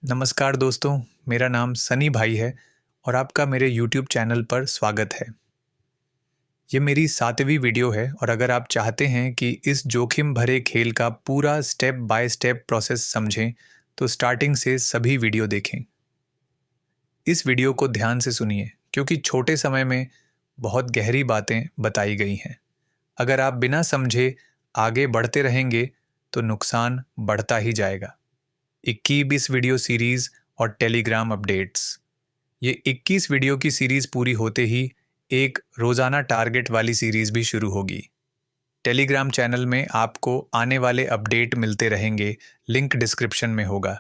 नमस्कार दोस्तों, मेरा नाम सनी भाई है और आपका मेरे यूट्यूब चैनल पर स्वागत है। ये मेरी 7वीं वीडियो है और अगर आप चाहते हैं कि इस जोखिम भरे खेल का पूरा स्टेप बाय स्टेप प्रोसेस समझें, तो स्टार्टिंग से सभी वीडियो देखें। इस वीडियो को ध्यान से सुनिए क्योंकि छोटे समय में बहुत गहरी बातें बताई गई हैं। अगर आप बिना समझे आगे बढ़ते रहेंगे, तो नुकसान बढ़ता ही जाएगा। 21 वीडियो सीरीज और टेलीग्राम अपडेट्स। ये 21 वीडियो की सीरीज पूरी होते ही एक रोजाना टारगेट वाली सीरीज भी शुरू होगी। टेलीग्राम चैनल में आपको आने वाले अपडेट मिलते रहेंगे, लिंक डिस्क्रिप्शन में होगा।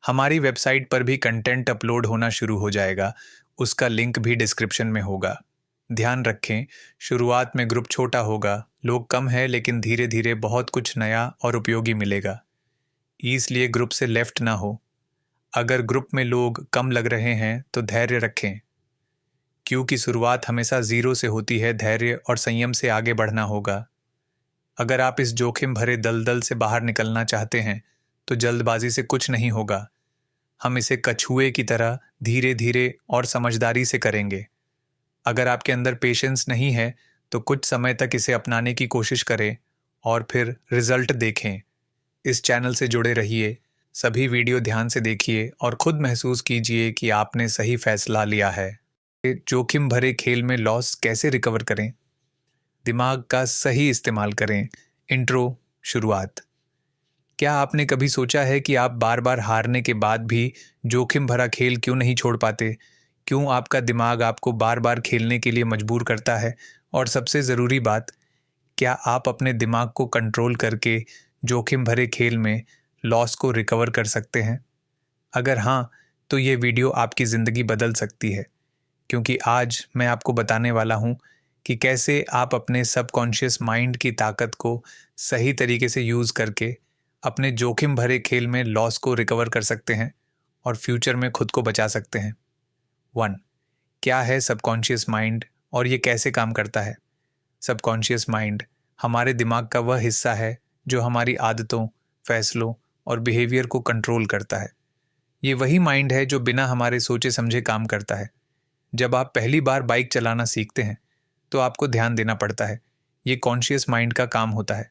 हमारी वेबसाइट पर भी कंटेंट अपलोड होना शुरू हो जाएगा, उसका लिंक भी डिस्क्रिप्शन में होगा। ध्यान रखें, शुरुआत में ग्रुप छोटा होगा, लोग कम है, लेकिन धीरे धीरे बहुत कुछ नया और उपयोगी मिलेगा। इसलिए ग्रुप से लेफ्ट ना हो। अगर ग्रुप में लोग कम लग रहे हैं तो धैर्य रखें, क्योंकि शुरुआत हमेशा जीरो से होती है। धैर्य और संयम से आगे बढ़ना होगा। अगर आप इस जोखिम भरे दलदल से बाहर निकलना चाहते हैं, तो जल्दबाजी से कुछ नहीं होगा। हम इसे कछुए की तरह धीरे धीरे और समझदारी से करेंगे। अगर आपके अंदर पेशेंस नहीं है, तो कुछ समय तक इसे अपनाने की कोशिश करें और फिर रिजल्ट देखें। इस चैनल से जुड़े रहिए, सभी वीडियो ध्यान से देखिए और खुद महसूस कीजिए कि आपने सही फैसला लिया है। जोखिम भरे खेल में लॉस कैसे रिकवर करें? दिमाग का सही इस्तेमाल करें। इंट्रो, शुरुआत। क्या आपने कभी सोचा है कि आप बार बार हारने के बाद भी जोखिम भरा खेल क्यों नहीं छोड़ पाते? क्यों आपका दिमाग आपको बार बार खेलने के लिए मजबूर करता है? और सबसे ज़रूरी बात, क्या आप अपने दिमाग को कंट्रोल करके जोखिम भरे खेल में लॉस को रिकवर कर सकते हैं? अगर हाँ, तो ये वीडियो आपकी ज़िंदगी बदल सकती है, क्योंकि आज मैं आपको बताने वाला हूँ कि कैसे आप अपने सबकॉन्शियस माइंड की ताकत को सही तरीके से यूज़ करके अपने जोखिम भरे खेल में लॉस को रिकवर कर सकते हैं और फ्यूचर में खुद को बचा सकते हैं। 1. क्या है सबकॉन्शियस माइंड और ये कैसे काम करता है? सबकॉन्शियस माइंड हमारे दिमाग का वह हिस्सा है जो हमारी आदतों, फैसलों और बिहेवियर को कंट्रोल करता है। ये वही माइंड है जो बिना हमारे सोचे समझे काम करता है। जब आप पहली बार बाइक चलाना सीखते हैं, तो आपको ध्यान देना पड़ता है। ये कॉन्शियस माइंड का काम होता है।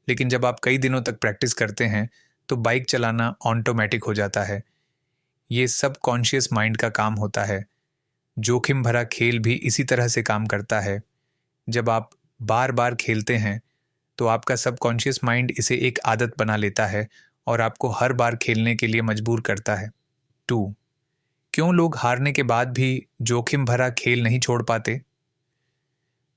लेकिन जब आप कई दिनों तक प्रैक्टिस करते हैं, तो बाइक चलाना ऑटोमेटिक हो जाता है। ये सब कॉन्शियस माइंड का काम होता है। जोखिम भरा खेल भी इसी तरह से काम करता है। जब आप बार बार खेलते हैं, तो आपका सबकॉन्शियस माइंड इसे एक आदत बना लेता है और आपको हर बार खेलने के लिए मजबूर करता है। 2. क्यों लोग हारने के बाद भी जोखिम भरा खेल नहीं छोड़ पाते?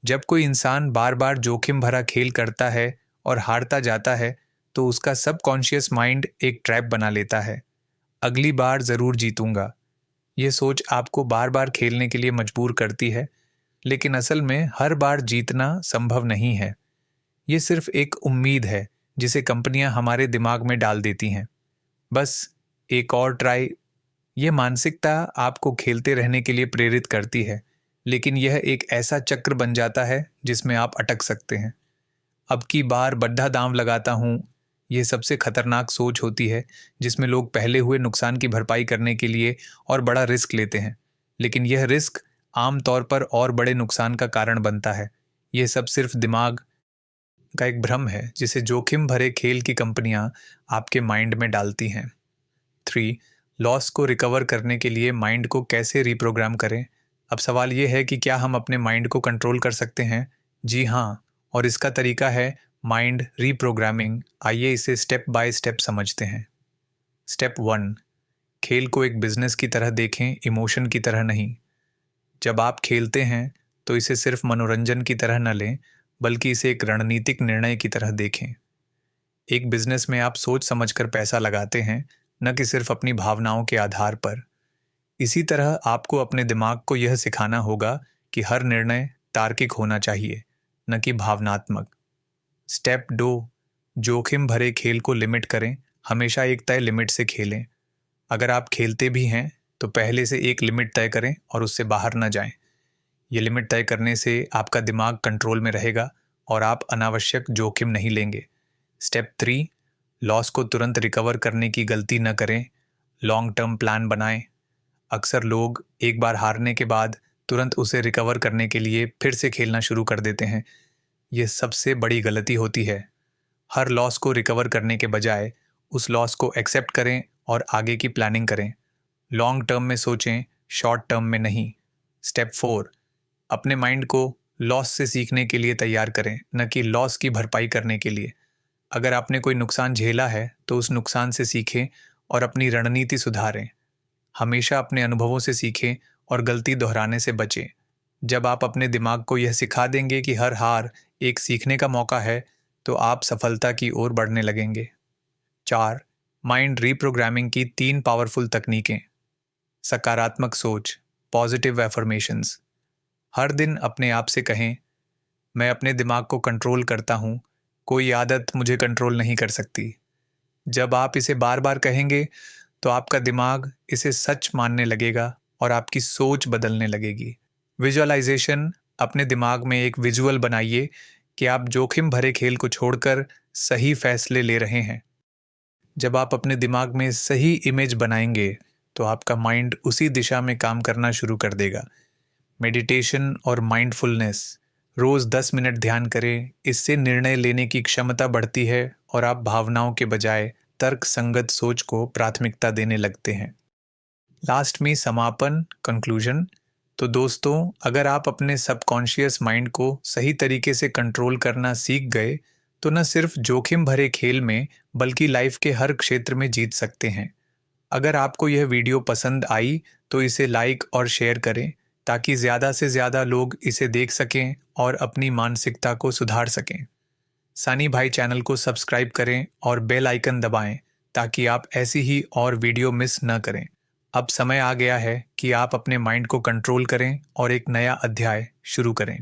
जब कोई इंसान बार बार जोखिम भरा खेल करता है और हारता जाता है, तो उसका सबकॉन्शियस माइंड एक ट्रैप बना लेता है। अगली बार जरूर जीतूंगा, ये सोच आपको बार बार खेलने के लिए मजबूर करती है, लेकिन असल में हर बार जीतना संभव नहीं है। ये सिर्फ एक उम्मीद है जिसे कंपनियां हमारे दिमाग में डाल देती हैं। बस एक और ट्राई। ये मानसिकता आपको खेलते रहने के लिए प्रेरित करती है, लेकिन यह एक ऐसा चक्र बन जाता है जिसमें आप अटक सकते हैं। अब की बार बड्ढा दांव लगाता हूँ, ये सबसे खतरनाक सोच होती है, जिसमें लोग पहले हुए नुकसान की भरपाई करने के लिए और बड़ा रिस्क लेते हैं, लेकिन यह रिस्क आमतौर पर और बड़े नुकसान का कारण बनता है। यह सब सिर्फ दिमाग का एक भ्रम है जिसे जोखिम भरे खेल की कंपनियां आपके माइंड में डालती हैं। 3. लॉस को रिकवर करने के लिए माइंड को कैसे रिप्रोग्राम करें? अब सवाल यह है कि क्या हम अपने माइंड को कंट्रोल कर सकते हैं? जी हाँ, और इसका तरीका है माइंड रिप्रोग्रामिंग। आइए इसे स्टेप बाय स्टेप समझते हैं। स्टेप 1. खेल को एक बिजनेस की तरह देखें, इमोशन की तरह नहीं। जब आप खेलते हैं, तो इसे सिर्फ मनोरंजन की तरह न लें, बल्कि इसे एक रणनीतिक निर्णय की तरह देखें। एक बिजनेस में आप सोच समझकर पैसा लगाते हैं, न कि सिर्फ अपनी भावनाओं के आधार पर। इसी तरह आपको अपने दिमाग को यह सिखाना होगा कि हर निर्णय तार्किक होना चाहिए, न कि भावनात्मक। स्टेप 2. जोखिम भरे खेल को लिमिट करें। हमेशा एक तय लिमिट से खेलें। अगर आप खेलते भी हैं, तो पहले से एक लिमिट तय करें और उससे बाहर न जाएं। ये लिमिट तय करने से आपका दिमाग कंट्रोल में रहेगा और आप अनावश्यक जोखिम नहीं लेंगे। स्टेप 3. लॉस को तुरंत रिकवर करने की गलती न करें। लॉन्ग टर्म प्लान बनाएं। अक्सर लोग एक बार हारने के बाद तुरंत उसे रिकवर करने के लिए फिर से खेलना शुरू कर देते हैं। ये सबसे बड़ी गलती होती है। हर लॉस को रिकवर करने के बजाय उस लॉस को एक्सेप्ट करें और आगे की प्लानिंग करें। लॉन्ग टर्म में सोचें, शॉर्ट टर्म में नहीं। स्टेप 4, अपने माइंड को लॉस से सीखने के लिए तैयार करें, न कि लॉस की भरपाई करने के लिए। अगर आपने कोई नुकसान झेला है तो उस नुकसान से सीखें और अपनी रणनीति सुधारें। हमेशा अपने अनुभवों से सीखें और गलती दोहराने से बचें। जब आप अपने दिमाग को यह सिखा देंगे कि हर हार एक सीखने का मौका है, तो आप सफलता की ओर बढ़ने लगेंगे। 4, माइंड रीप्रोग्रामिंग की 3 पावरफुल तकनीकें। सकारात्मक सोच, पॉजिटिव एफर्मेशंस। हर दिन अपने आप से कहें, मैं अपने दिमाग को कंट्रोल करता हूँ, कोई आदत मुझे कंट्रोल नहीं कर सकती। जब आप इसे बार बार कहेंगे तो आपका दिमाग इसे सच मानने लगेगा और आपकी सोच बदलने लगेगी। विजुअलाइजेशन, अपने दिमाग में एक विजुअल बनाइए कि आप जोखिम भरे खेल को छोड़कर सही फैसले ले रहे हैं। जब आप अपने दिमाग में सही इमेज बनाएंगे तो आपका माइंड उसी दिशा में काम करना शुरू कर देगा। मेडिटेशन और माइंडफुलनेस, रोज 10 मिनट ध्यान करें। इससे निर्णय लेने की क्षमता बढ़ती है और आप भावनाओं के बजाय तर्क संगत सोच को प्राथमिकता देने लगते हैं। लास्ट में समापन, कंक्लूजन। तो दोस्तों, अगर आप अपने सबकॉन्शियस माइंड को सही तरीके से कंट्रोल करना सीख गए तो न सिर्फ जोखिम भरे खेल में बल्कि लाइफ के हर क्षेत्र में जीत सकते हैं। अगर आपको यह वीडियो पसंद आई तो इसे लाइक और शेयर करें ताकि ज़्यादा से ज़्यादा लोग इसे देख सकें और अपनी मानसिकता को सुधार सकें। सनी भाई चैनल को सब्सक्राइब करें और बेल आइकन दबाएं ताकि आप ऐसी ही और वीडियो मिस न करें। अब समय आ गया है कि आप अपने माइंड को कंट्रोल करें और एक नया अध्याय शुरू करें।